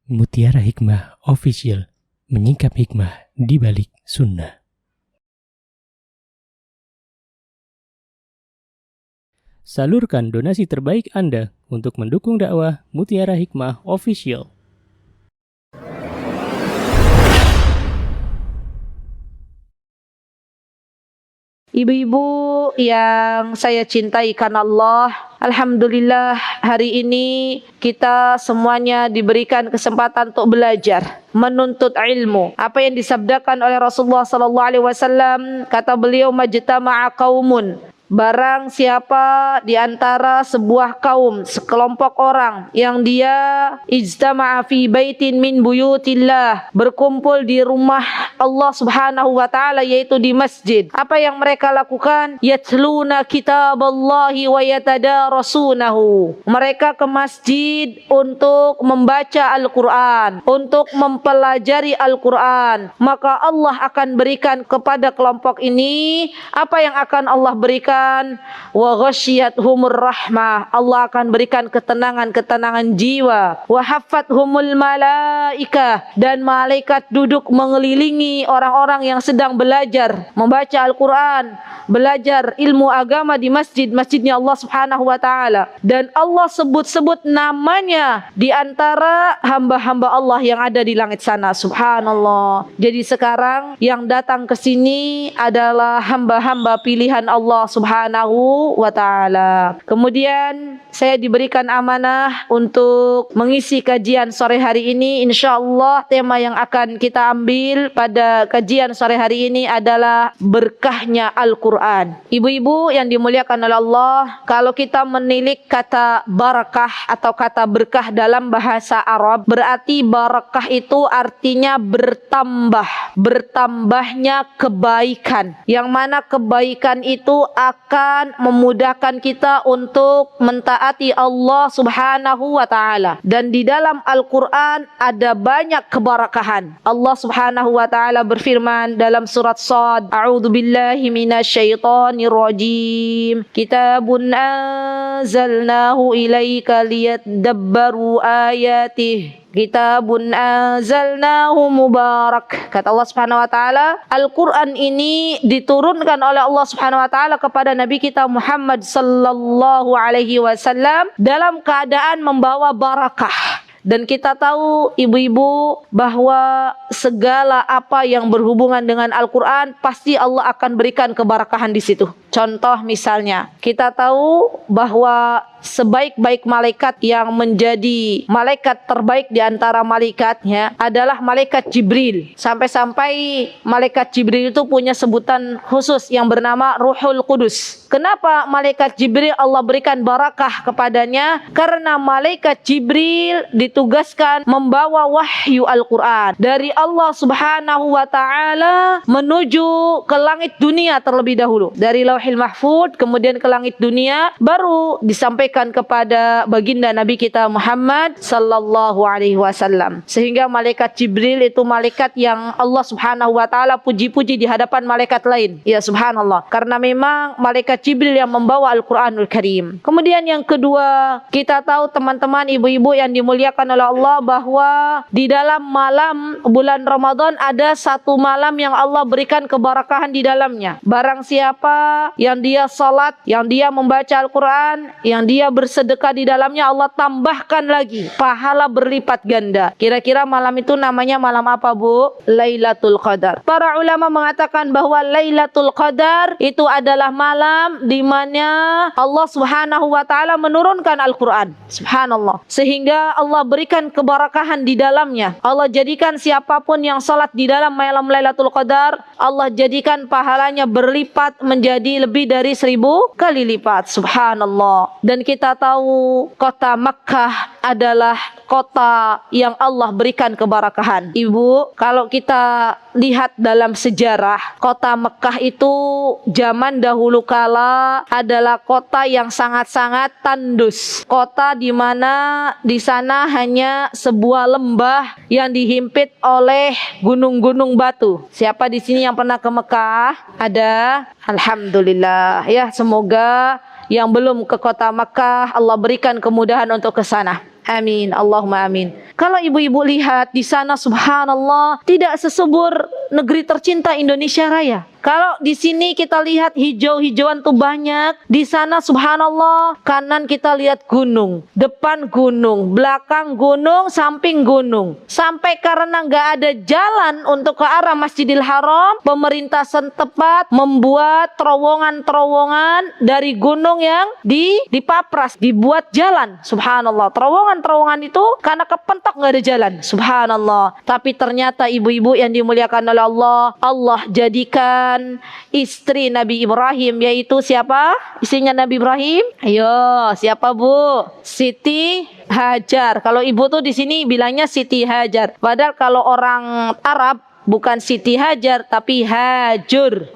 Mutiara Hikmah Official, menyingkap hikmah di balik sunnah. Salurkan donasi terbaik Anda untuk mendukung dakwah Mutiara Hikmah Official. Ibu-ibu yang saya cintai karena Allah, alhamdulillah hari ini kita semuanya diberikan kesempatan untuk belajar, menuntut ilmu. Apa yang disabdakan oleh Rasulullah SAW, kata beliau, majtama'a qaumun, barang siapa di antara sebuah kaum, sekelompok orang yang dia ijtama'a fi baitin min buyutillah, berkumpul di rumah Allah Subhanahu wa taala, yaitu di masjid. Apa yang mereka lakukan? Yatluna kitaballahi wa yatadarasunahu. Mereka ke masjid untuk membaca Al-Qur'an, untuk mempelajari Al-Qur'an. Maka Allah akan berikan kepada kelompok ini apa yang akan Allah berikan? Wa ghasyiyatuhumur rahmah, Allah akan berikan ketenangan jiwa. Wa haffathumul malaikah, dan malaikat duduk mengelilingi orang-orang yang sedang belajar membaca Al-Qur'an, belajar ilmu agama di masjidnya Allah Subhanahu wa taala. Dan Allah sebut-sebut namanya di antara hamba-hamba Allah yang ada di langit sana. Subhanallah. Jadi sekarang yang datang ke sini adalah hamba-hamba pilihan Allah Subhanahu wa taala. Kemudian saya diberikan amanah untuk mengisi kajian sore hari ini. Insyaallah tema yang akan kita ambil pada kajian sore hari ini adalah berkahnya Al-Qur'an. Ibu-ibu yang dimuliakan oleh Allah, kalau kita menilik kata barakah atau kata berkah dalam bahasa Arab, berarti barakah itu artinya bertambah, bertambahnya kebaikan, yang mana kebaikan itu akan memudahkan kita untuk mentaati Allah Subhanahu wa taala. Dan di dalam Al-Qur'an ada banyak keberkahan. Allah Subhanahu wa taala berfirman dalam surat Shad, a'udzu billahi minasyaitonir rajim, kitabun anzalnahu ilaika liyadabbaru ayatihi, kitabun anzalnahu mubarak. Kata Allah Subhanahu wa taala, Al-Qur'an ini diturunkan oleh Allah Subhanahu wa taala kepada Nabi kita Muhammad sallallahu alaihi wasallam dalam keadaan membawa barakah. Dan kita tahu ibu-ibu bahwa segala apa yang berhubungan dengan Al-Qur'an pasti Allah akan berikan keberkahan di situ. Contoh misalnya, kita tahu bahwa sebaik-baik malaikat yang menjadi malaikat terbaik di antara malaikatnya adalah malaikat Jibril. Sampai-sampai malaikat Jibril itu punya sebutan khusus yang bernama Ruhul Qudus. Kenapa malaikat Jibril Allah berikan barakah kepadanya? Karena malaikat Jibril ditugaskan membawa wahyu Al-Qur'an dari Allah Subhanahu wa taala menuju ke langit dunia terlebih dahulu. Dari Lauhil Mahfuz kemudian ke langit dunia, baru disampaikan kepada baginda Nabi kita Muhammad sallallahu alaihi wasallam. Sehingga malaikat Jibril itu malaikat yang Allah Subhanahu wa taala puji-puji di hadapan malaikat lain. Ya subhanallah. Karena memang malaikat Jibril yang membawa Al-Qur'anul Karim. Kemudian yang kedua, kita tahu teman-teman ibu-ibu yang dimuliakan oleh Allah bahwa di dalam malam bulan Ramadan ada satu malam yang Allah berikan keberkahan di dalamnya. Barang siapa yang dia salat, yang dia membaca Al-Qur'an, yang dia bersedekah di dalamnya, Allah tambahkan lagi pahala berlipat ganda. Kira-kira malam itu namanya malam apa, Bu? Lailatul Qadar. Para ulama mengatakan bahwa Lailatul Qadar itu adalah malam di mana Allah Subhanahu wa taala menurunkan Al-Qur'an. Subhanallah. Sehingga Allah berikan keberkahan di dalamnya. Allah jadikan siapapun yang salat di dalam malam Lailatul Qadar, Allah jadikan pahalanya berlipat menjadi lebih dari 1000 kali lipat. Subhanallah. Dan kita tahu kota Makkah adalah kota yang Allah berikan keberkahan. Ibu, kalau kita lihat dalam sejarah, kota Mekah itu zaman dahulu kala adalah kota yang sangat-sangat tandus. Kota di mana di sana hanya sebuah lembah yang dihimpit oleh gunung-gunung batu. Siapa di sini yang pernah ke Mekah? Ada? Alhamdulillah. Ya, semoga yang belum ke kota Makkah Allah berikan kemudahan untuk ke sana. Amin. Allahumma amin. Kalau ibu-ibu lihat di sana, subhanallah, tidak sesubur negeri tercinta Indonesia Raya. Kalau di sini kita lihat hijau-hijauan tuh banyak, di sana subhanallah, kanan kita lihat gunung, depan gunung, belakang gunung, samping gunung. Sampai karena nggak ada jalan untuk ke arah Masjidil Haram, pemerintah setempat membuat terowongan-terowongan dari gunung yang dipapras, dibuat jalan. Subhanallah, terowongan-terowongan itu karena kepentok nggak ada jalan. Subhanallah. Tapi ternyata ibu-ibu yang dimuliakan oleh Allah, Allah jadikan istri Nabi Ibrahim, yaitu siapa? Istrinya Nabi Ibrahim? Ayo, siapa Bu? Siti Hajar. Kalau ibu tuh di sini bilangnya Siti Hajar. Padahal kalau orang Arab bukan Siti Hajar tapi Hajur.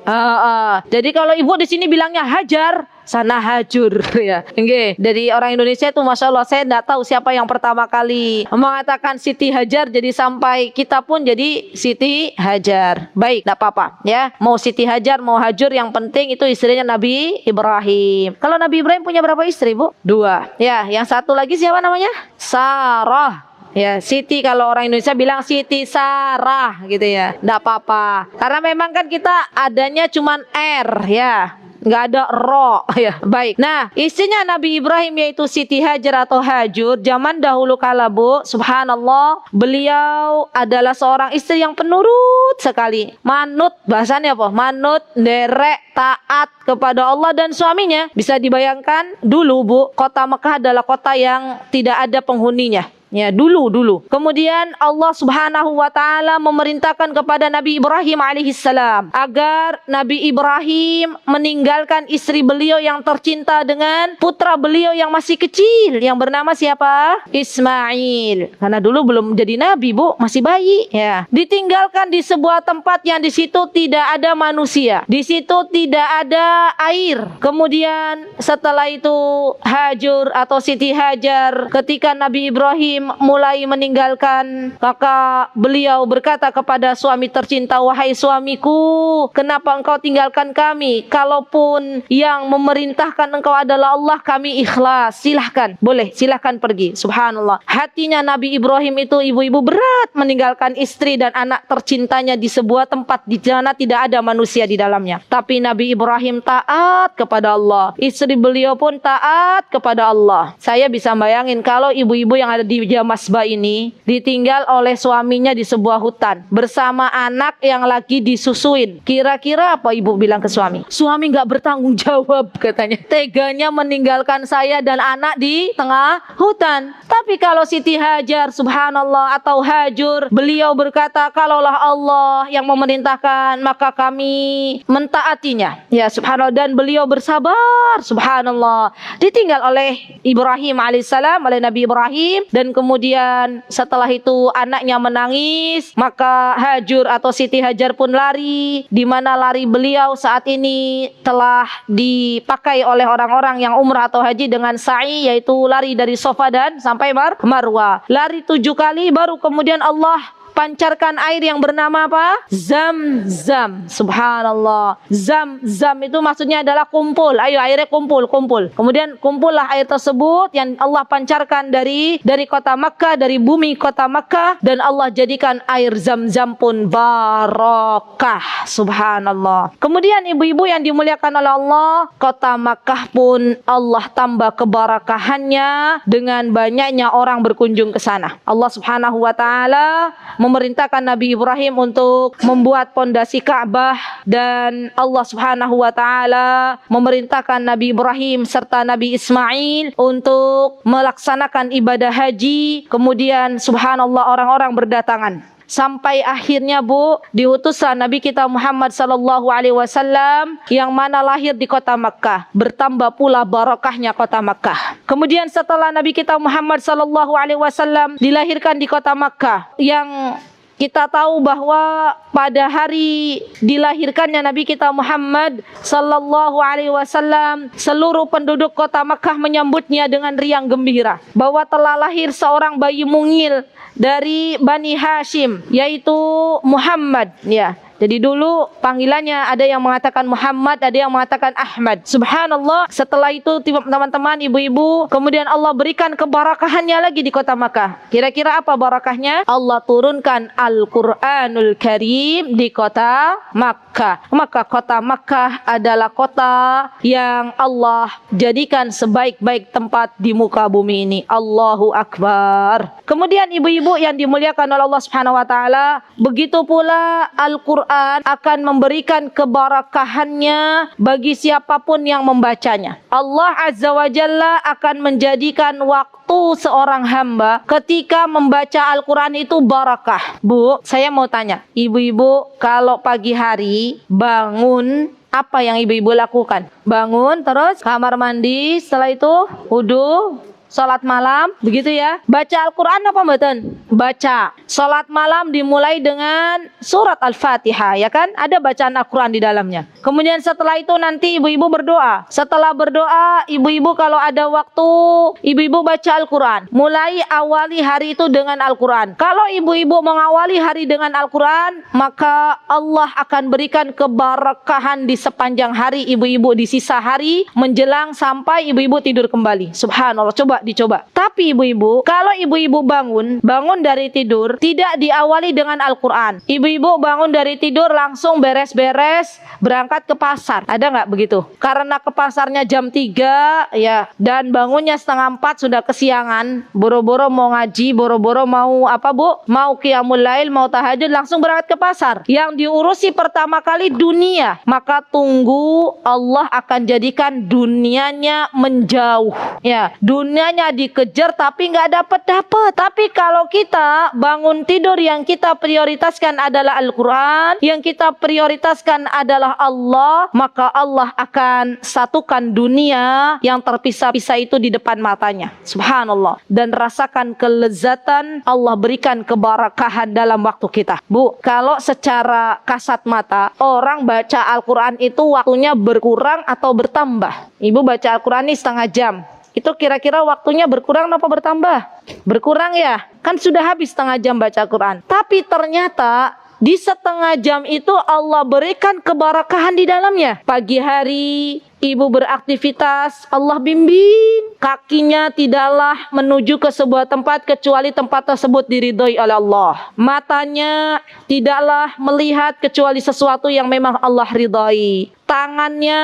Jadi kalau ibu di sini bilangnya Hajar, sana Hajur ya. Oke. Dari orang Indonesia itu masya Allah, saya tidak tahu siapa yang pertama kali mengatakan Siti Hajar, jadi sampai kita pun jadi Siti Hajar. Baik, tidak apa-apa ya. Mau Siti Hajar, mau Hajur, yang penting itu istrinya Nabi Ibrahim. Kalau Nabi Ibrahim punya berapa istri Bu? 2. Ya, yang satu lagi siapa namanya? Sarah. Ya, Siti kalau orang Indonesia bilang Siti Sarah gitu ya. Nggak apa-apa. Karena memang kan kita adanya cuman R ya. Nggak ada ro ya. Baik. Nah, istrinya Nabi Ibrahim yaitu Siti Hajar atau Hajur, zaman dahulu kala Bu, subhanallah, beliau adalah seorang istri yang penurut sekali. Manut, bahasanya apa? Manut, derek, taat kepada Allah dan suaminya. Bisa dibayangkan dulu Bu, kota Mekah adalah kota yang tidak ada penghuninya. Ya, dulu. Kemudian Allah Subhanahu wa taala memerintahkan kepada Nabi Ibrahim alaihissalam agar Nabi Ibrahim meninggalkan istri beliau yang tercinta dengan putra beliau yang masih kecil yang bernama siapa? Ismail. Karena dulu belum jadi nabi, Bu, masih bayi, ya. Ditinggalkan di sebuah tempat yang di situ tidak ada manusia. Di situ tidak ada air. Kemudian setelah itu Hajur atau Siti Hajar, ketika Nabi Ibrahim mulai meninggalkan, maka beliau berkata kepada suami tercinta, wahai suamiku, kenapa engkau tinggalkan kami? Kalaupun yang memerintahkan engkau adalah Allah, kami ikhlas, silahkan, boleh, silahkan pergi. Subhanallah, hatinya Nabi Ibrahim itu ibu-ibu berat meninggalkan istri dan anak tercintanya di sebuah tempat di mana tidak ada manusia di dalamnya. Tapi Nabi Ibrahim taat kepada Allah, istri beliau pun taat kepada Allah. Saya bisa bayangin kalau ibu-ibu yang ada di Jamasba ini ditinggal oleh suaminya di sebuah hutan bersama anak yang lagi disusuin. Kira-kira apa ibu bilang ke suami? Suami nggak bertanggung jawab katanya. Teganya meninggalkan saya dan anak di tengah hutan. Tapi kalau Siti Hajar, subhanallah, atau Hajur, beliau berkata, kalaulah Allah yang memerintahkan, maka kami mentaatinya. Ya, subhanallah, dan beliau bersabar, subhanallah. Ditinggal oleh Ibrahim alaihissalam, oleh Nabi Ibrahim, dan kemudian setelah itu anaknya menangis, maka Hajur atau Siti Hajar pun lari, di mana lari beliau saat ini telah dipakai oleh orang-orang yang umrah atau haji dengan sa'i, yaitu lari dari Safa dan sampai Marwah. Lari 7 kali baru kemudian Allah pancarkan air yang bernama apa? Zam-zam. Subhanallah. Zam-zam itu maksudnya adalah kumpul. Ayo airnya kumpul. Kemudian kumpullah air tersebut yang Allah pancarkan dari kota Makkah, dari bumi kota Makkah, dan Allah jadikan air Zam-zam pun barokah. Subhanallah. Kemudian ibu-ibu yang dimuliakan oleh Allah, kota Makkah pun Allah tambah keberkahannya dengan banyaknya orang berkunjung ke sana. Allah Subhanahu wa taala memerintahkan Nabi Ibrahim untuk membuat pondasi Ka'bah, dan Allah Subhanahu wa taala memerintahkan Nabi Ibrahim serta Nabi Ismail untuk melaksanakan ibadah haji. Kemudian subhanallah, orang-orang berdatangan. Sampai akhirnya Bu, diutuslah Nabi kita Muhammad sallallahu alaihi wasallam yang mana lahir di kota Makkah. Bertambah pula barokahnya kota Makkah. Kemudian setelah Nabi kita Muhammad sallallahu alaihi wasallam dilahirkan di kota Makkah, yang kita tahu bahwa pada hari dilahirkannya Nabi kita Muhammad sallallahu alaihi wasallam, seluruh penduduk kota Makkah menyambutnya dengan riang gembira bahwa telah lahir seorang bayi mungil dari Bani Hashim, yaitu Muhammad, ya, Jadi dulu panggilannya ada yang mengatakan Muhammad, ada yang mengatakan Ahmad. Subhanallah, setelah itu teman-teman, ibu-ibu, kemudian Allah berikan keberkahannya lagi di kota Makkah. Kira-kira apa barakahnya? Allah turunkan Al-Quranul Karim di kota Makkah. Maka kota Makkah adalah kota yang Allah jadikan sebaik-baik tempat di muka bumi ini. Allahu Akbar. Kemudian ibu-ibu yang dimuliakan oleh Allah Subhanahu wa taala, begitu pula Al-Quran akan memberikan keberkahannya bagi siapapun yang membacanya. Allah Azza wa Jalla akan menjadikan waktu seorang hamba ketika membaca Al-Quran itu barakah. Bu, saya mau tanya, ibu-ibu kalau pagi hari bangun, apa yang ibu-ibu lakukan? Bangun, terus kamar mandi, setelah itu wudu, salat malam, begitu ya. Baca Al-Quran apa mboten? Baca. Salat malam dimulai dengan surat Al-Fatihah, ya kan? Ada bacaan Al-Quran di dalamnya. Kemudian setelah itu nanti ibu-ibu berdoa. Setelah berdoa, ibu-ibu kalau ada waktu, ibu-ibu baca Al-Quran. Mulai awali hari itu dengan Al-Quran. Kalau ibu-ibu mengawali hari dengan Al-Quran, maka Allah akan berikan keberkahan di sepanjang hari ibu-ibu, di sisa hari menjelang sampai ibu-ibu tidur kembali. Subhanallah, coba dicoba. Tapi ibu-ibu, kalau ibu-ibu bangun dari tidur, tidak diawali dengan Al-Quran. Ibu-ibu bangun dari tidur langsung beres-beres, berangkat ke pasar. Ada nggak begitu? Karena ke pasarnya jam 3, ya, dan bangunnya setengah 4 sudah kesiangan, boro-boro mau ngaji, boro-boro mau apa bu? Mau qiyamul lail, mau tahajud, langsung berangkat ke pasar. Yang diurusi pertama kali dunia, maka tunggu Allah akan jadikan dunianya menjauh. Ya, dunia dikejar tapi nggak dapat. Tapi kalau kita bangun tidur, yang kita prioritaskan adalah Al-Quran, yang kita prioritaskan adalah Allah, maka Allah akan satukan dunia yang terpisah-pisah itu di depan matanya. Subhanallah. Dan rasakan kelezatan Allah berikan keberkahan dalam waktu kita. Bu, kalau secara kasat mata orang baca Al-Quran itu waktunya berkurang atau bertambah? Ibu baca Al-Quran ini setengah jam, itu kira-kira waktunya berkurang apa bertambah? Berkurang ya? Kan sudah habis setengah jam baca Quran. Tapi ternyata di setengah jam itu Allah berikan keberkahan di dalamnya. Pagi hari ibu beraktivitas, Allah bimbing. Kakinya tidaklah menuju ke sebuah tempat kecuali tempat tersebut diridhoi oleh Allah. Matanya tidaklah melihat kecuali sesuatu yang memang Allah ridhoi. Tangannya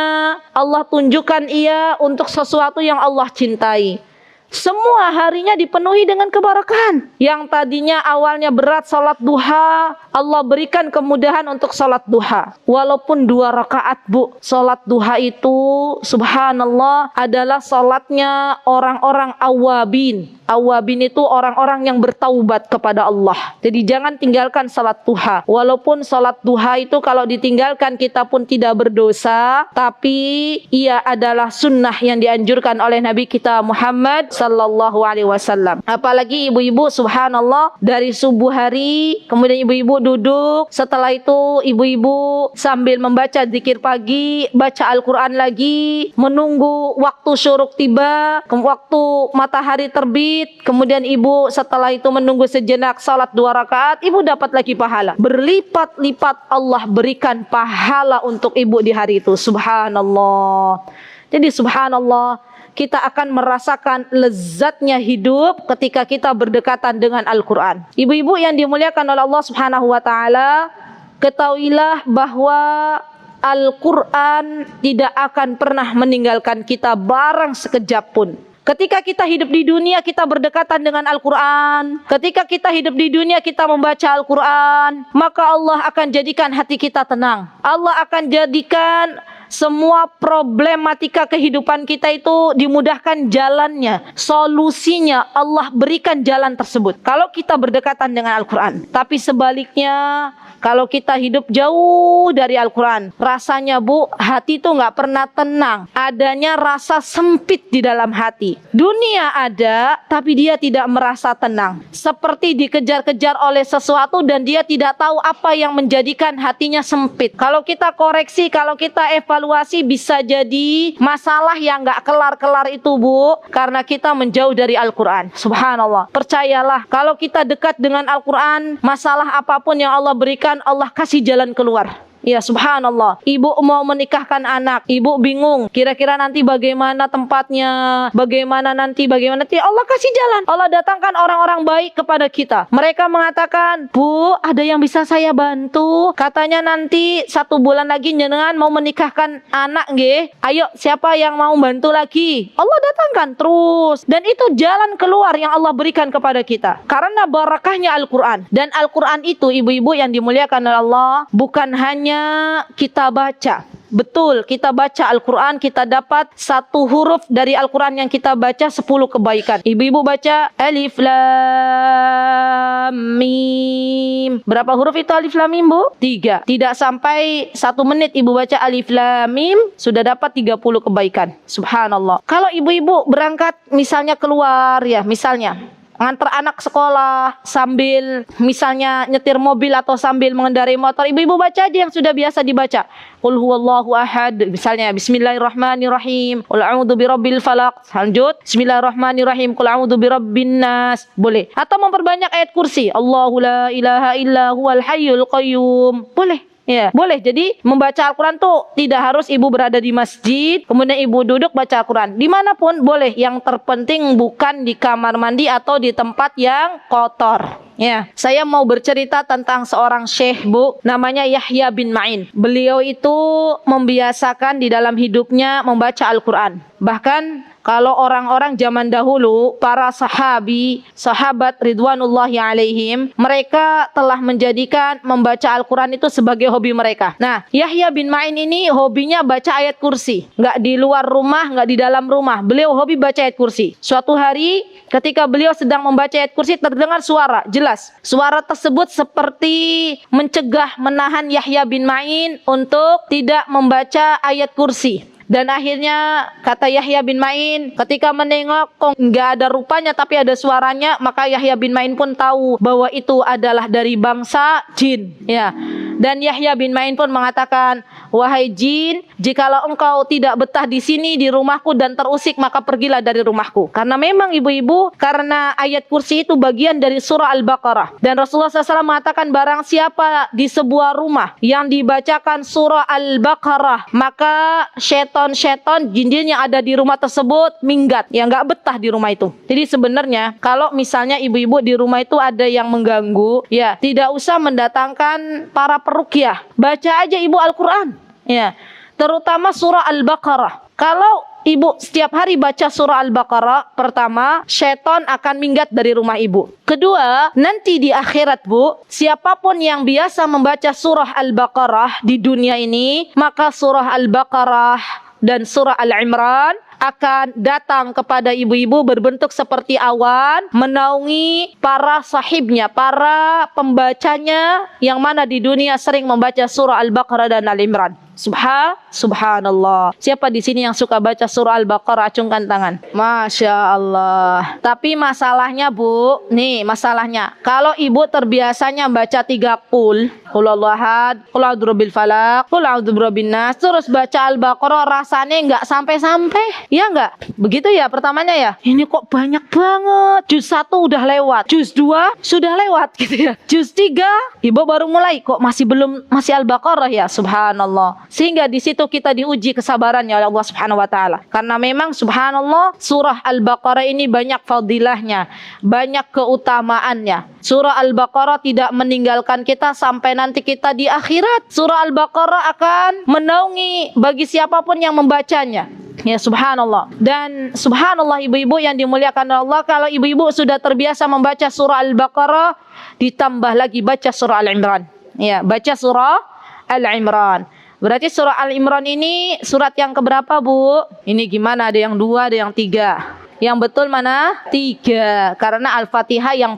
Allah tunjukkan ia untuk sesuatu yang Allah cintai. Semua harinya dipenuhi dengan keberkahan. Yang tadinya awalnya berat salat duha, Allah berikan kemudahan untuk salat duha. Walaupun 2 rakaat bu, salat duha itu subhanallah adalah salatnya orang-orang awabin. Awabin itu orang-orang yang bertaubat kepada Allah. Jadi jangan tinggalkan salat duha. Walaupun salat duha itu kalau ditinggalkan kita pun tidak berdosa, tapi ia adalah sunnah yang dianjurkan oleh Nabi kita Muhammad sallallahu alaihi wasallam. Apalagi ibu-ibu subhanallah, dari subuh hari kemudian ibu-ibu duduk, setelah itu ibu-ibu sambil membaca zikir pagi, baca Al-Quran lagi, menunggu waktu syuruk tiba, waktu matahari terbit. Kemudian ibu setelah itu menunggu sejenak salat 2 rakaat, ibu dapat lagi pahala. Berlipat-lipat Allah berikan pahala untuk ibu di hari itu. Subhanallah. Jadi subhanallah, kita akan merasakan lezatnya hidup ketika kita berdekatan dengan Al-Quran. Ibu-ibu yang dimuliakan oleh Allah Subhanahu wa taala, ketahuilah bahwa Al-Quran tidak akan pernah meninggalkan kita barang sekejap pun. Ketika kita hidup di dunia, kita berdekatan dengan Al-Quran. Ketika kita hidup di dunia, kita membaca Al-Quran, maka Allah akan jadikan hati kita tenang. Allah akan jadikan semua problematika kehidupan kita itu dimudahkan jalannya, solusinya Allah berikan jalan tersebut kalau kita berdekatan dengan Al-Quran. Tapi sebaliknya, kalau kita hidup jauh dari Al-Quran, rasanya bu, hati itu nggak pernah tenang. Adanya rasa sempit di dalam hati. Dunia ada, tapi dia tidak merasa tenang. Seperti dikejar-kejar oleh sesuatu dan dia tidak tahu apa yang menjadikan hatinya sempit. Kalau kita koreksi, kalau kita evaluasi evaluasi bisa jadi masalah yang gak kelar-kelar itu, Bu, karena kita menjauh dari Al-Quran. Subhanallah. Percayalah, kalau kita dekat dengan Al-Quran, masalah apapun yang Allah berikan, Allah kasih jalan keluar. Ya, subhanallah. Ibu mau menikahkan anak, ibu bingung kira-kira nanti bagaimana tempatnya, bagaimana nanti. Allah kasih jalan. Allah datangkan orang-orang baik kepada kita. Mereka mengatakan, Bu, ada yang bisa saya bantu? Katanya nanti 1 bulan lagi jenengan mau menikahkan anak, nggih. Ayo, siapa yang mau bantu lagi? Allah datangkan terus. Dan itu jalan keluar yang Allah berikan kepada kita. Karena barakahnya Al-Quran. Dan Al-Quran itu, ibu-ibu yang dimuliakan oleh Allah, bukan hanya kita baca. Betul, kita baca Al-Quran, kita dapat 1 huruf dari Al-Quran yang kita baca 10 kebaikan. Ibu-ibu baca Alif Lam Mim. Berapa huruf itu Alif Lam Mim, Bu? 3. Tidak sampai 1 menit ibu baca Alif Lam Mim, sudah dapat 30 kebaikan. Subhanallah. Kalau ibu-ibu berangkat misalnya keluar, ya misalnya nganter anak sekolah sambil misalnya nyetir mobil atau sambil mengendarai motor, ibu-ibu baca aja yang sudah biasa dibaca. Qul huwallahu ahad, misalnya bismillahirrahmanirrahim, qul a'udzu birabbil falaq, lanjut bismillahirrahmanirrahim, qul a'udzu birabbin nas, boleh. Atau memperbanyak ayat kursi, Allahu la ilaha illa huwal hayyul qayyum, boleh. Ya, boleh. Jadi membaca Al-Quran tuh tidak harus ibu berada di masjid, kemudian ibu duduk baca Al-Quran. Dimanapun boleh. Yang terpenting bukan di kamar mandi atau di tempat yang kotor. Ya, saya mau bercerita tentang seorang syekh, Bu, namanya Yahya bin Ma'in. Beliau itu membiasakan di dalam hidupnya membaca Al-Quran. Bahkan kalau orang-orang zaman dahulu, para sahabat ridwanullahi alaihim, mereka telah menjadikan membaca Al-Quran itu sebagai hobi mereka. Nah, Yahya bin Ma'in ini hobinya baca ayat kursi. Nggak di luar rumah, nggak di dalam rumah. Beliau hobi baca ayat kursi. Suatu hari, ketika beliau sedang membaca ayat kursi, terdengar suara, jelas. Suara tersebut seperti mencegah, menahan Yahya bin Ma'in untuk tidak membaca ayat kursi. Dan akhirnya kata Yahya bin Ma'in, ketika menengok kok nggak ada rupanya tapi ada suaranya, maka Yahya bin Ma'in pun tahu bahwa itu adalah dari bangsa jin. Ya. Dan Yahya bin Ma'in pun mengatakan, wahai jin, jikalau engkau tidak betah di sini di rumahku dan terusik, maka pergilah dari rumahku. Karena memang ibu-ibu, karena ayat kursi itu bagian dari surah Al-Baqarah. Dan Rasulullah SAW mengatakan, barang siapa di sebuah rumah yang dibacakan surah Al-Baqarah, maka syaitan jin-jin yang ada di rumah tersebut minggat, yang nggak betah di rumah itu. Jadi sebenarnya kalau misalnya ibu-ibu di rumah itu ada yang mengganggu, ya tidak usah mendatangkan para peruqyah. Baca aja ibu Al-Quran, ya, terutama surah Al-Baqarah. Kalau ibu setiap hari baca surah Al-Baqarah, pertama, syaitan akan minggat dari rumah ibu. Kedua, nanti di akhirat, Bu, siapapun yang biasa membaca surah Al-Baqarah di dunia ini, maka surah Al-Baqarah dan surah Al-Imran akan datang kepada ibu-ibu berbentuk seperti awan, menaungi para sahibnya, para pembacanya yang mana di dunia sering membaca surah Al-Baqarah dan Al-Imran. Subhanallah. Siapa di sini yang suka baca surah Al-Baqarah? Acungkan tangan. Masya Allah. Tapi masalahnya, Bu, nih masalahnya. Kalau ibu terbiasanya baca 3 qul huwallahu ahad, qul a'udzu birabbil falaq, qul a'udzu birabbin nas, terus baca Al-Baqarah rasanya enggak sampai-sampai. Ya enggak? Begitu ya pertamanya ya. Ini kok banyak banget. Juz 1 udah lewat, juz 2 sudah lewat gitu ya. Juz 3 ibu baru mulai, kok masih Al-Baqarah ya. Subhanallah. Sehingga di situ kita diuji kesabarannya oleh Allah Subhanahu wa taala. Karena memang subhanallah surah Al-Baqarah ini banyak fadilahnya, banyak keutamaannya. Surah Al-Baqarah tidak meninggalkan kita sampai nanti kita di akhirat. Surah Al-Baqarah akan menaungi bagi siapapun yang membacanya. Ya, subhanallah. Dan subhanallah ibu-ibu yang dimuliakan Allah, kalau ibu-ibu sudah terbiasa membaca surah Al-Baqarah, ditambah lagi baca surah Al-Imran. Ya, baca surah Al-Imran. Berarti surah Al-Imran ini surat yang keberapa, Bu? Ini gimana? Ada yang 2, ada yang 3. Yang betul mana? 3. Karena Al-Fatihah yang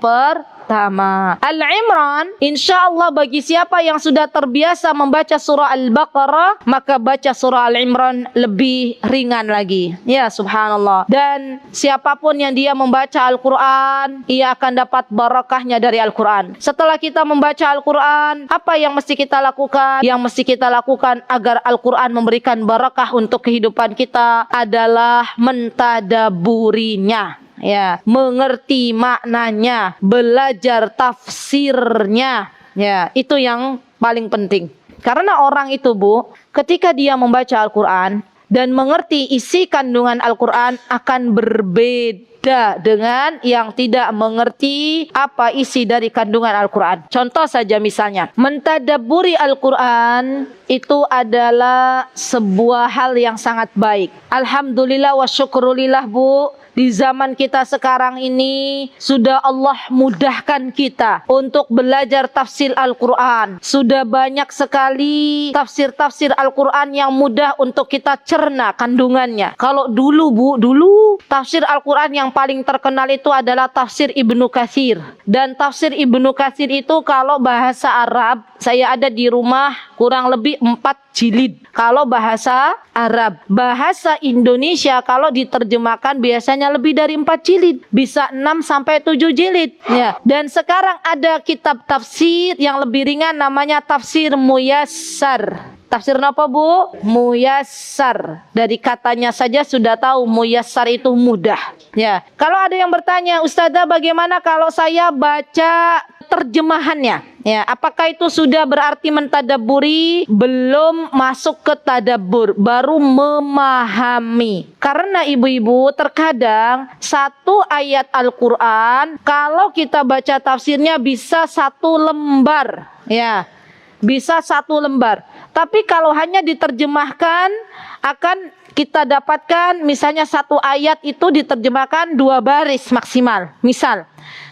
pertama. Al-Imran, insya Allah bagi siapa yang sudah terbiasa membaca surah Al-Baqarah, maka baca surah Al-Imran lebih ringan lagi. Ya subhanallah. Dan siapapun yang dia membaca Al-Quran, ia akan dapat barakahnya dari Al-Quran. Setelah kita membaca Al-Quran, apa yang mesti kita lakukan? Yang mesti kita lakukan agar Al-Quran memberikan barakah untuk kehidupan kita adalah mentadaburinya, ya, mengerti maknanya, belajar tafsirnya, ya, itu yang paling penting. Karena orang itu, Bu, ketika dia membaca Al-Quran dan mengerti isi kandungan Al-Quran akan berbeda dengan yang tidak mengerti apa isi dari kandungan Al-Quran. Contoh saja misalnya, mentadabburi Al-Quran itu adalah sebuah hal yang sangat baik. Alhamdulillah wa syukrulillah, Bu. Di zaman kita sekarang ini sudah Allah mudahkan kita untuk belajar tafsir Al-Quran. Sudah banyak sekali tafsir-tafsir Al-Quran yang mudah untuk kita cerna kandungannya. Kalau dulu, Bu, dulu tafsir Al-Quran yang paling terkenal itu adalah tafsir Ibnu Katsir. Dan tafsir Ibnu Katsir itu kalau bahasa Arab, saya ada di rumah kurang lebih 4 jilid. Kalau bahasa Arab, bahasa Indonesia kalau diterjemahkan biasanya lebih dari 4 jilid, bisa 6 sampai 7 jilid. Ya. Dan sekarang ada kitab tafsir yang lebih ringan namanya tafsir Muyassar. Tafsir apa, Bu? Muyassar. Dari katanya saja sudah tahu muyassar itu mudah. Ya. Kalau ada yang bertanya, Ustazah bagaimana kalau saya baca terjemahannya? Ya, apakah itu sudah berarti mentadabburi? Belum masuk ke tadabbur, baru memahami. Karena ibu-ibu terkadang satu ayat Al-Quran kalau kita baca tafsirnya bisa 1 lembar. Ya, bisa 1 lembar. Tapi kalau hanya diterjemahkan akan kita dapatkan misalnya 1 ayat itu diterjemahkan 2 baris maksimal. Misal.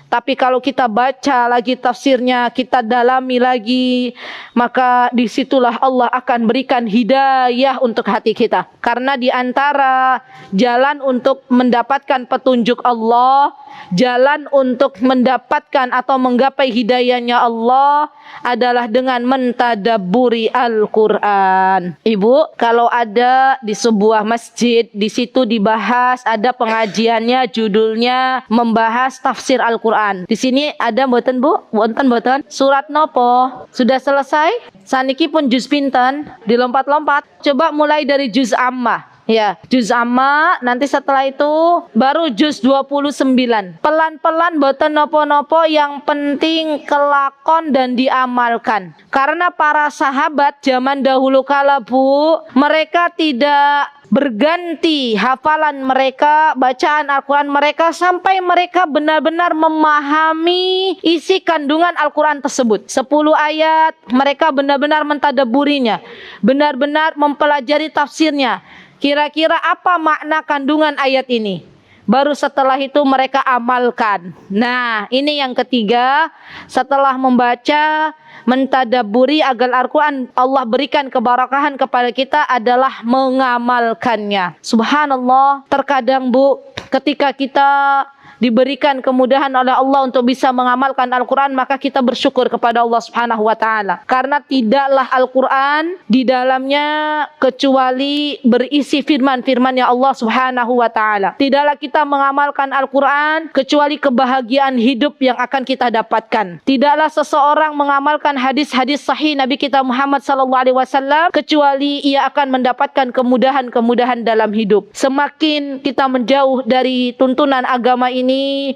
Tapi kalau kita baca lagi tafsirnya, kita dalami lagi, maka disitulah Allah akan berikan hidayah untuk hati kita. Karena di antara jalan untuk mendapatkan petunjuk Allah, jalan untuk mendapatkan atau menggapai hidayahnya Allah adalah dengan mentadabburi Al-Quran. Ibu, kalau ada di sebuah masjid, di situ dibahas, ada pengajiannya, judulnya membahas tafsir Al-Quran. Di sini ada mboten, Bu? Mboten. Surat nopo? Sudah selesai? Saniki pun juz pinten? Dilompat-lompat. Coba mulai dari juz amma. Ya, juz amma, nanti setelah itu baru juz 29. Pelan-pelan mboten nopo-nopo, yang penting kelakon dan diamalkan. Karena para sahabat zaman dahulu kala, Bu, mereka tidak berganti hafalan mereka, bacaan Al-Quran mereka sampai mereka benar-benar memahami isi kandungan Al-Quran tersebut. 10 ayat mereka benar-benar mentadabburinya, benar-benar mempelajari tafsirnya. Kira-kira apa makna kandungan ayat ini? Baru setelah itu mereka amalkan. Nah, ini yang ketiga, setelah membaca, mentadabburi agar Al-Quran Allah berikan keberkahan kepada kita adalah mengamalkannya. Subhanallah, terkadang, Bu, ketika kita diberikan kemudahan oleh Allah untuk bisa mengamalkan Al-Quran, maka kita bersyukur kepada Allah Subhanahu wa Ta'ala. Karena tidaklah Al-Quran di dalamnya kecuali berisi firman-firman ya Allah Subhanahu wa Ta'ala. Tidaklah kita mengamalkan Al-Quran kecuali kebahagiaan hidup yang akan kita dapatkan. Tidaklah seseorang mengamalkan hadis-hadis sahih Nabi kita Muhammad SAW kecuali ia akan mendapatkan kemudahan-kemudahan dalam hidup. Semakin kita menjauh dari tuntunan agama ini,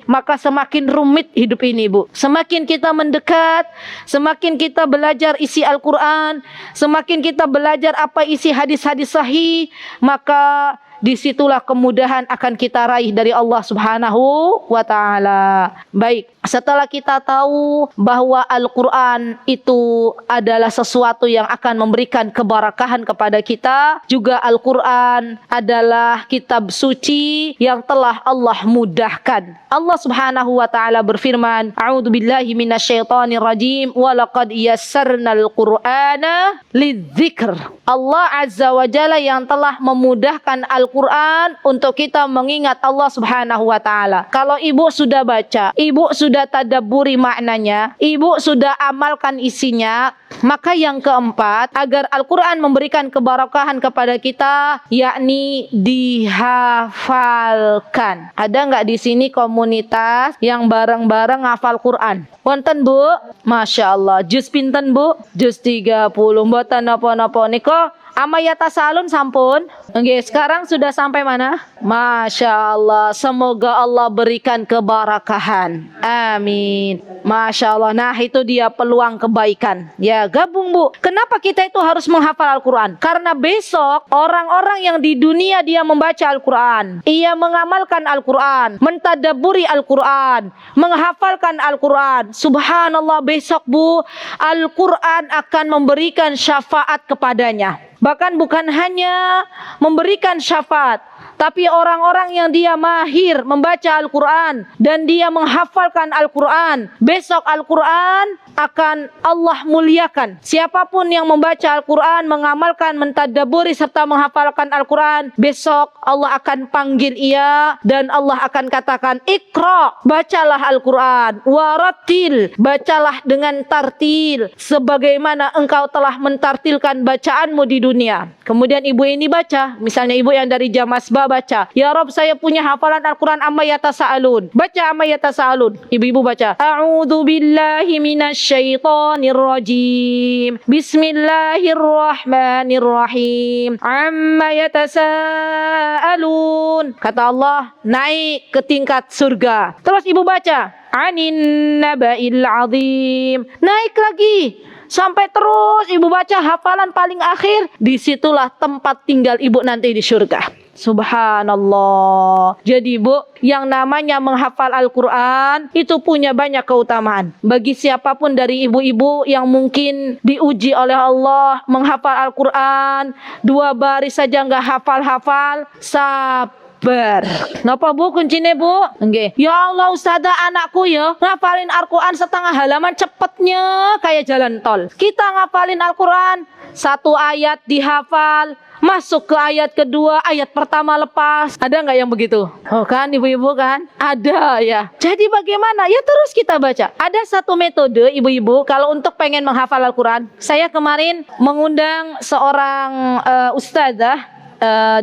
maka semakin rumit hidup ini, Bu. Semakin kita mendekat, semakin kita belajar isi Al-Quran, semakin kita belajar apa isi hadis-hadis sahih, maka disitulah kemudahan akan kita raih dari Allah Subhanahu wa Ta'ala. Baik, setelah kita tahu bahwa Al-Quran itu adalah sesuatu yang akan memberikan keberkahan kepada kita, juga Al-Quran adalah kitab suci yang telah Allah mudahkan. Allah Subhanahu wa Ta'ala berfirman, A'udzu billahi minasyaitonir rajim, wa laqad yassarnal Qur'ana lidzikr. Allah Azza wa Jalla yang telah memudahkan Al-Quran Al-Quran untuk kita mengingat Allah Subhanahu wa Ta'ala. Kalau ibu sudah baca, ibu sudah tadabburi maknanya, ibu sudah amalkan isinya, maka yang keempat, agar Al-Quran memberikan keberkahan kepada kita, yakni dihafalkan. Ada nggak di sini komunitas yang bareng-bareng hafal Quran? Wonten Bu? Masya Allah. Juz pinten Bu? Juz 30. Mboten napa-napa niko. Amayata salun sampun. Oke, sekarang sudah sampai mana? Masya Allah. Semoga Allah berikan keberkahan. Amin. Masya Allah. Nah, itu dia peluang kebaikan. Ya, gabung Bu. Kenapa kita itu harus menghafal Al-Quran? Karena besok orang-orang yang di dunia dia membaca Al-Quran, ia mengamalkan Al-Quran, mentadabburi Al-Quran, menghafalkan Al-Quran. Subhanallah, besok Bu, Al-Quran akan memberikan syafaat kepadanya. Bahkan bukan hanya memberikan syafaat, tapi orang-orang yang dia mahir membaca Al-Quran dan dia menghafalkan Al-Quran, besok Al-Quran akan Allah muliakan. Siapapun yang membaca Al-Quran, mengamalkan, mentadabburi serta menghafalkan Al-Quran, besok Allah akan panggil ia dan Allah akan katakan, Iqra, bacalah Al-Quran, warattil, bacalah dengan tartil sebagaimana engkau telah mentartilkan bacaanmu di dunia. Kemudian ibu ini baca, misalnya ibu yang dari Jamasbah baca, Ya Rob, saya punya hafalan Al-Quran, amma yatasa'alun. Baca amma yatasa'alun. Ibu-ibu baca, A'udzu billahi minasyaitonir rajim. Bismillahirrahmanirrahim. Amma yatasa'alun. Kata Allah, naik ke tingkat surga. Terus ibu baca, Anin naba'il azim. Naik lagi. Sampai terus ibu baca hafalan paling akhir, disitulah tempat tinggal ibu nanti di surga. Subhanallah. Jadi Bu, yang namanya menghafal Al-Quran itu punya banyak keutamaan. Bagi siapapun dari ibu-ibu yang mungkin diuji oleh Allah menghafal Al-Quran, 2 baris saja nggak hafal-hafal, Napa Bu kuncinya Bu? Nggih. Ya Allah Ustazah, anakku ya ngafalin Al-Quran setengah halaman, cepetnya kayak jalan tol. Kita ngafalin Al-Quran, 1 ayat dihafal, masuk ke ayat kedua, ayat pertama lepas. Ada nggak yang begitu? Oh kan ibu-ibu kan? Ada ya. Jadi bagaimana? Ya terus kita baca. Ada satu metode ibu-ibu kalau untuk pengen menghafal Al-Quran. Saya kemarin mengundang seorang ustazah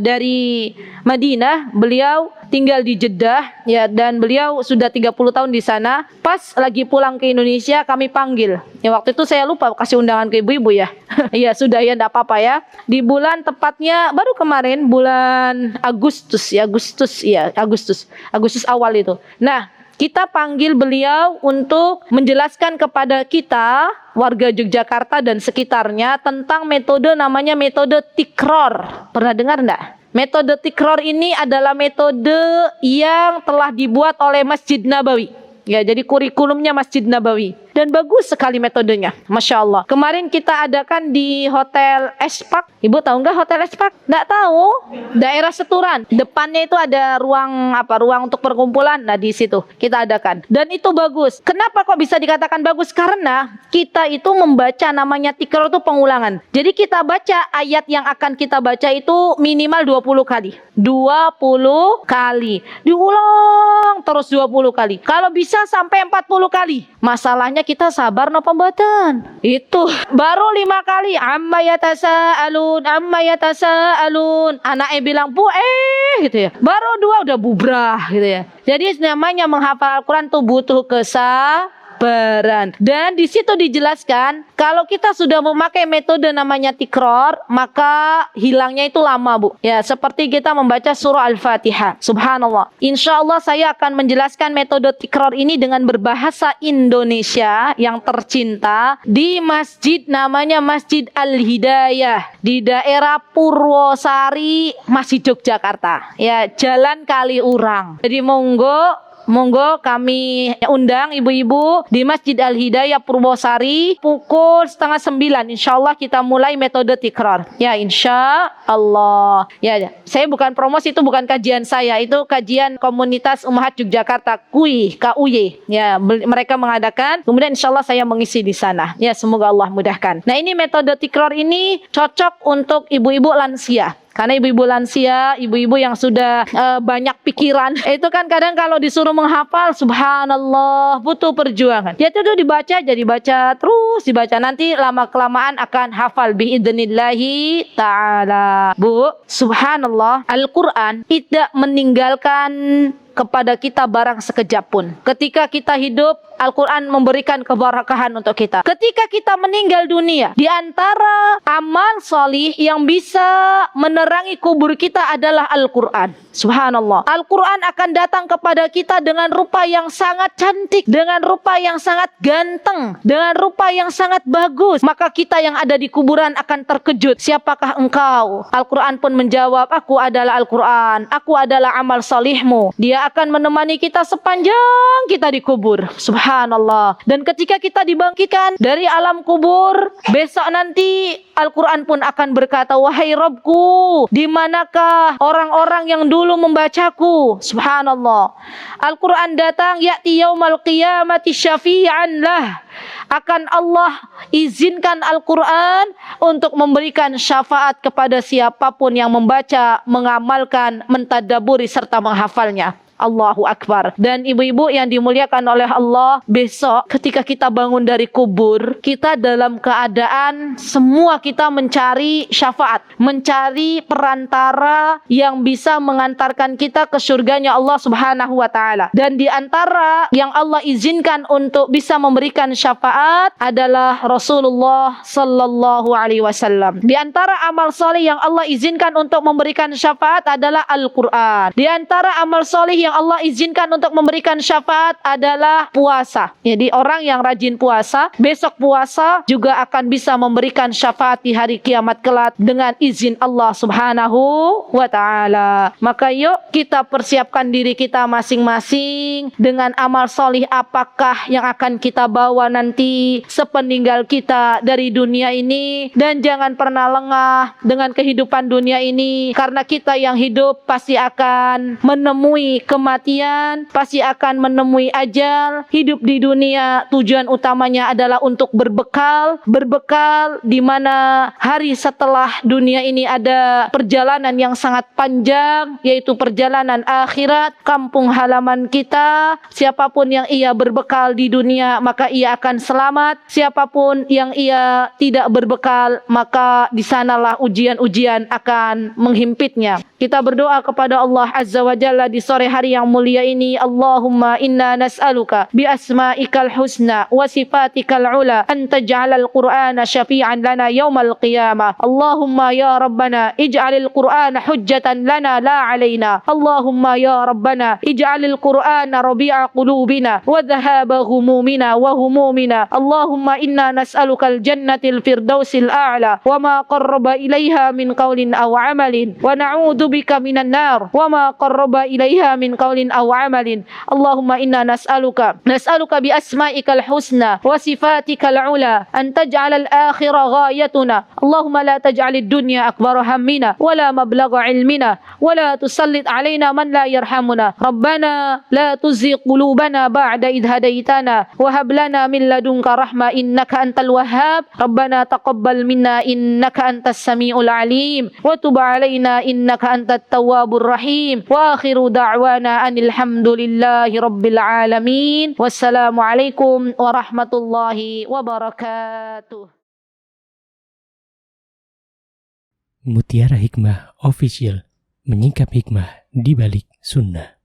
dari Madinah. Beliau tinggal di Jeddah ya, dan beliau sudah 30 tahun di sana. Pas lagi pulang ke Indonesia kami panggil. Ya waktu itu saya lupa kasih undangan ke ibu-ibu ya. Ya sudah ya, enggak apa-apa ya. Di bulan tepatnya baru kemarin bulan Agustus awal itu. Nah, kita panggil beliau untuk menjelaskan kepada kita warga Yogyakarta dan sekitarnya tentang metode namanya metode tikror. Pernah dengar enggak? Metode tikror ini adalah metode yang telah dibuat oleh Masjid Nabawi. Ya, jadi kurikulumnya Masjid Nabawi. Dan bagus sekali metodenya, Masya Allah. Kemarin kita adakan di Hotel Espak. Ibu tahu nggak Hotel Espak? Nggak tahu? Daerah Seturan. Depannya itu ada ruang untuk perkumpulan. Nah di situ kita adakan. Dan itu bagus. Kenapa kok bisa dikatakan bagus? Karena kita itu membaca namanya tikror itu pengulangan. Jadi kita baca ayat yang akan kita baca itu minimal 20 kali. 20 kali. Diulang terus 20 kali. Kalau bisa sampai 40 kali. Masalahnya kita sabar no pembuatan. Itu baru 5 kali. Amma yatasa'alun. Anaknya bilang bu gitu ya. Baru 2 udah bubrah gitu ya. Jadi namanya menghafal Al-Quran tuh butuh kesabaran. Dan di situ dijelaskan kalau kita sudah memakai metode namanya tikror, maka hilangnya itu lama Bu. Ya, seperti kita membaca surah Al-Fatihah. Subhanallah. Insya Allah saya akan menjelaskan metode tikror ini dengan berbahasa Indonesia yang tercinta di masjid namanya Masjid Al-Hidayah di daerah Purwosari, masih Yogyakarta. Ya, Jalan Kaliurang. Jadi Monggo kami undang ibu-ibu di Masjid Al-Hidayah Purwosari pukul 8:30. Insya Allah kita mulai metode tikror. Ya insya Allah. Ya, saya bukan promosi, itu bukan kajian saya, itu kajian komunitas Ummahat Yogyakarta KUY. Ya, mereka mengadakan. Kemudian insya Allah saya mengisi di sana. Ya, semoga Allah mudahkan. Nah, ini metode tikror ini cocok untuk ibu-ibu lansia. Karena ibu-ibu lansia, ibu-ibu yang sudah banyak pikiran, itu kan kadang kalau disuruh menghafal, subhanallah, butuh perjuangan. Ya itu dibaca, jadi baca terus dibaca, nanti lama-kelamaan akan hafal biidznillahi ta'ala. Bu, subhanallah, Al-Quran tidak meninggalkan kepada kita barang sekejap pun. Ketika kita hidup, Al-Quran memberikan keberkahan untuk kita. Ketika kita meninggal dunia, di antara amal solih yang bisa menerangi kubur kita adalah Al-Quran. Subhanallah. Al-Quran akan datang kepada kita dengan rupa yang sangat cantik, dengan rupa yang sangat ganteng, dengan rupa yang sangat bagus. Maka kita yang ada di kuburan akan terkejut. Siapakah engkau? Al-Quran pun menjawab, aku adalah Al-Quran. Aku adalah amal solihmu. Dia akan menemani kita sepanjang kita dikubur. Subhanallah. Dan ketika kita dibangkitkan dari alam kubur, besok nanti Al-Quran pun akan berkata, wahai Rabbku, di manakah orang-orang yang dulu membacaku? Subhanallah. Al-Quran datang, ya'ti yaumal qiyamati syafi'an lah. Akan Allah izinkan Al-Quran untuk memberikan syafaat kepada siapapun yang membaca, mengamalkan, mentadaburi serta menghafalnya. Allahu Akbar. Dan ibu-ibu yang dimuliakan oleh Allah, besok ketika kita bangun dari kubur, kita dalam keadaan semua kita mencari syafaat, mencari perantara yang bisa mengantarkan kita ke surganya Allah Subhanahu wa taala. Dan di antara yang Allah izinkan untuk bisa memberikan syafaat adalah Rasulullah sallallahu alaihi wasallam. Di antara amal soleh yang Allah izinkan untuk memberikan syafaat adalah Al-Quran. Di antara amal soleh yang Allah izinkan untuk memberikan syafaat adalah puasa. Jadi orang yang rajin puasa, besok puasa juga akan bisa memberikan syafaat di hari kiamat kelak dengan izin Allah Subhanahu wa taala. Maka yuk kita persiapkan diri kita masing-masing dengan amal solih apakah yang akan kita bawa nanti sepeninggal kita dari dunia ini. Dan jangan pernah lengah dengan kehidupan dunia ini, karena kita yang hidup pasti akan menemui kematian, pasti akan menemui ajal. Hidup di dunia tujuan utamanya adalah untuk berbekal di mana hari setelah dunia ini ada perjalanan yang sangat panjang, yaitu perjalanan akhirat, kampung halaman kita. Siapapun yang ia berbekal di dunia, maka ia akan selamat. Siapapun yang ia tidak berbekal, maka di sanalah ujian-ujian akan menghimpitnya. Kita berdoa kepada Allah Azza wa Jalla di sore hari yang mulia ini. Allahumma inna nas'aluka bi asma'ikal husna wa sifatikal ula an taj'alal qur'ana syafi'an lana yawmal qiyamah. Allahumma ya Rabbana ij'alil qur'ana hujjatan lana la alaina. Allahumma ya Rabbana ij'alil qur'ana rabi'a qulubina wa dhahaba ghumumina wa humumina. Allahumma inna nas'alukal jannatil firdausil a'la wa ma qarraba ilaiha min qawlin aw amalin wa na'udzu bika minan nar wa ma qarraba ilaiha min qawlin aw amalin. Allahumma inna nas'aluka bi asma'ikal husna wa sifatikal ula an taj'alal akhirah ghayatuna. Allahumma la taj'alid dunya akbar hammina wa la mablagha ilmina wa la tusallit alaina man la yarhamuna. Rabbana la tuzigh qulubana ba'da idh hadaitana wa hab lana min ladunka rahmah innaka antal wahhab. Rabbana taqabbal minna innaka antas samiul alim wa tub alaina innaka antat tawwabur rahim. Wa akhiru da'wana anil hamdulillahi rabbil alamin. Wassalamualaikum warahmatullahi wabarakatuh. Mutiara Hikmah Official, menyingkap hikmah di balik sunnah.